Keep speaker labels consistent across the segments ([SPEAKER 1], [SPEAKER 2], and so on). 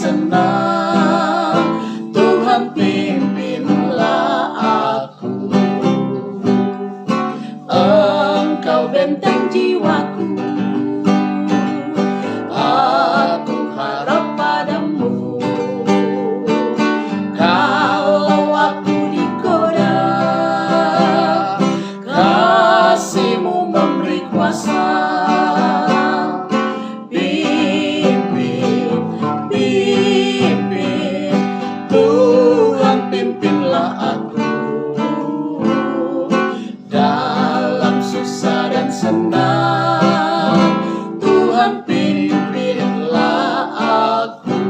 [SPEAKER 1] senang. Tuhan pimpinlah aku. Engkau benteng jiwaku, aku harap padamu. Kalau aku digoda, kasih-Mu memberi kuasa. Pimpin, pimpin, Tuhan pimpinlah aku. Dalam susah dan senang, Tuhan pimpinlah aku.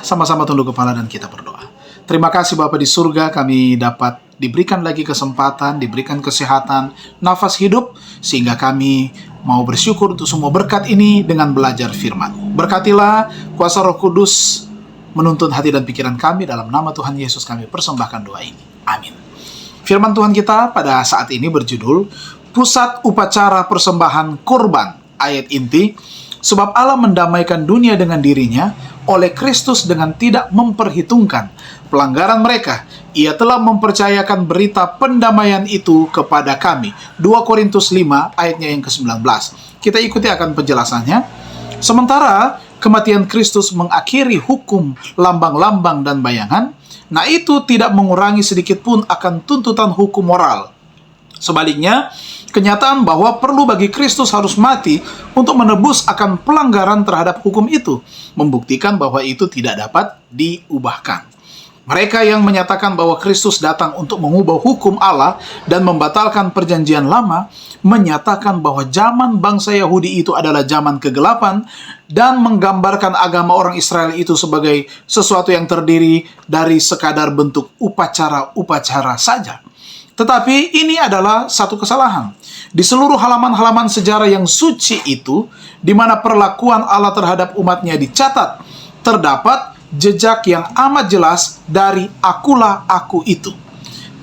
[SPEAKER 2] Sama-sama tunduk kepala dan kita berdoa. Terima kasih Bapa di surga, kami dapat diberikan lagi kesempatan, diberikan kesehatan, nafas hidup, sehingga kami mau bersyukur untuk semua berkat ini dengan belajar firman. Berkatilah kuasa Roh Kudus menuntun hati dan pikiran kami, dalam nama Tuhan Yesus kami persembahkan doa ini. Amin. Firman Tuhan kita pada saat ini berjudul Pusat Upacara Persembahan Kurban. Ayat inti, sebab Allah mendamaikan dunia dengan dirinya oleh Kristus dengan tidak memperhitungkan pelanggaran mereka. Ia telah mempercayakan berita pendamaian itu kepada kami. 2 Korintus 5 ayatnya yang ke-19. Kita ikuti akan penjelasannya. Sementara kematian Kristus mengakhiri hukum lambang-lambang dan bayangan, nah itu tidak mengurangi sedikit pun akan tuntutan hukum moral. Sebaliknya, kenyataan bahwa perlu bagi Kristus harus mati untuk menebus akan pelanggaran terhadap hukum itu, membuktikan bahwa itu tidak dapat diubahkan. Mereka yang menyatakan bahwa Kristus datang untuk mengubah hukum Allah dan membatalkan perjanjian lama, menyatakan bahwa zaman bangsa Yahudi itu adalah zaman kegelapan dan menggambarkan agama orang Israel itu sebagai sesuatu yang terdiri dari sekadar bentuk upacara-upacara saja. Tetapi ini adalah satu kesalahan. Di seluruh halaman-halaman sejarah yang suci itu, di mana perlakuan Allah terhadap umatnya dicatat, terdapat jejak yang amat jelas dari akulah aku itu.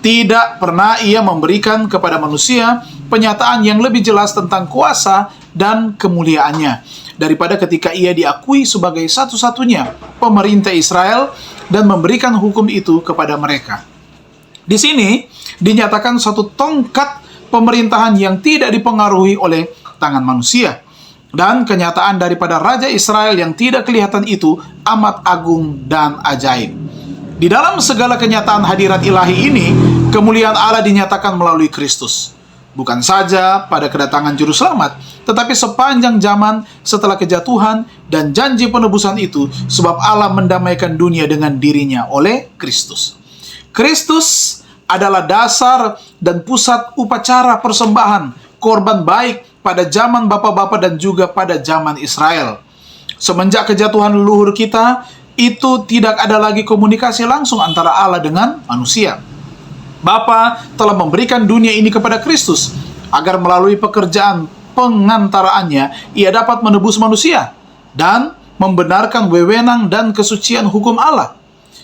[SPEAKER 2] Tidak pernah ia memberikan kepada manusia penyataan yang lebih jelas tentang kuasa dan kemuliaannya daripada ketika ia diakui sebagai satu-satunya pemerintah Israel dan memberikan hukum itu kepada mereka. Di sini dinyatakan satu tongkat pemerintahan yang tidak dipengaruhi oleh tangan manusia. Dan kenyataan daripada Raja Israel yang tidak kelihatan itu amat agung dan ajaib. Di dalam segala kenyataan hadirat ilahi ini, kemuliaan Allah dinyatakan melalui Kristus. Bukan saja pada kedatangan Juru Selamat, tetapi sepanjang zaman setelah kejatuhan dan janji penebusan itu, sebab Allah mendamaikan dunia dengan dirinya oleh Kristus. Kristus adalah dasar dan pusat upacara persembahan korban baik pada zaman bapa-bapa dan juga pada zaman Israel. Semenjak kejatuhan leluhur kita, itu tidak ada lagi komunikasi langsung antara Allah dengan manusia. Bapa telah memberikan dunia ini kepada Kristus agar melalui pekerjaan pengantaraannya ia dapat menebus manusia dan membenarkan wewenang dan kesucian hukum Allah.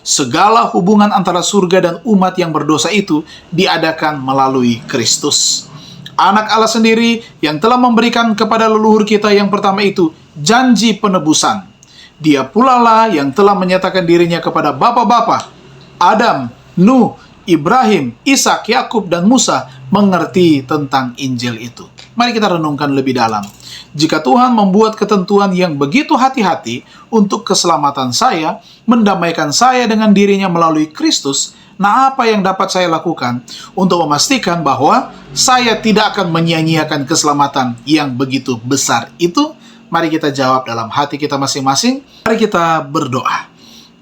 [SPEAKER 2] Segala hubungan antara surga dan umat yang berdosa itu diadakan melalui Kristus. Anak Allah sendiri yang telah memberikan kepada leluhur kita yang pertama itu janji penebusan. Dia pula lah yang telah menyatakan dirinya kepada bapa-bapa Adam, Nuh, Ibrahim, Ishak, Yakub, dan Musa mengerti tentang Injil itu. Mari kita renungkan lebih dalam. Jika Tuhan membuat ketentuan yang begitu hati-hati untuk keselamatan saya, mendamaikan saya dengan dirinya melalui Kristus, nah apa yang dapat saya lakukan untuk memastikan bahwa saya tidak akan menyia-nyiakan keselamatan yang begitu besar itu? Mari kita jawab dalam hati kita masing-masing. Mari kita berdoa.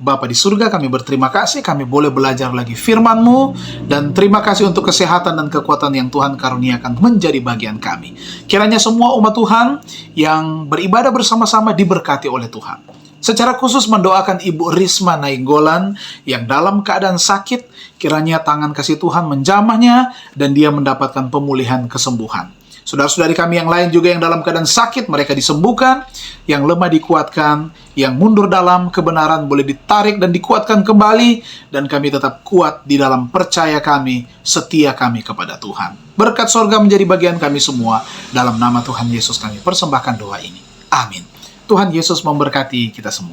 [SPEAKER 2] Bapa di surga, kami berterima kasih kami boleh belajar lagi firman-Mu, dan terima kasih untuk kesehatan dan kekuatan yang Tuhan karuniakan menjadi bagian kami. Kiranya semua umat Tuhan yang beribadah bersama-sama diberkati oleh Tuhan. Secara khusus mendoakan Ibu Risma Nainggolan yang dalam keadaan sakit, kiranya tangan kasih Tuhan menjamahnya dan dia mendapatkan pemulihan kesembuhan. Saudara-saudari kami yang lain juga yang dalam keadaan sakit, mereka disembuhkan, yang lemah dikuatkan, yang mundur dalam kebenaran boleh ditarik dan dikuatkan kembali, dan kami tetap kuat di dalam percaya kami, setia kami kepada Tuhan. Berkat sorga menjadi bagian kami semua, dalam nama Tuhan Yesus kami persembahkan doa ini. Amin. Tuhan Yesus memberkati kita semua.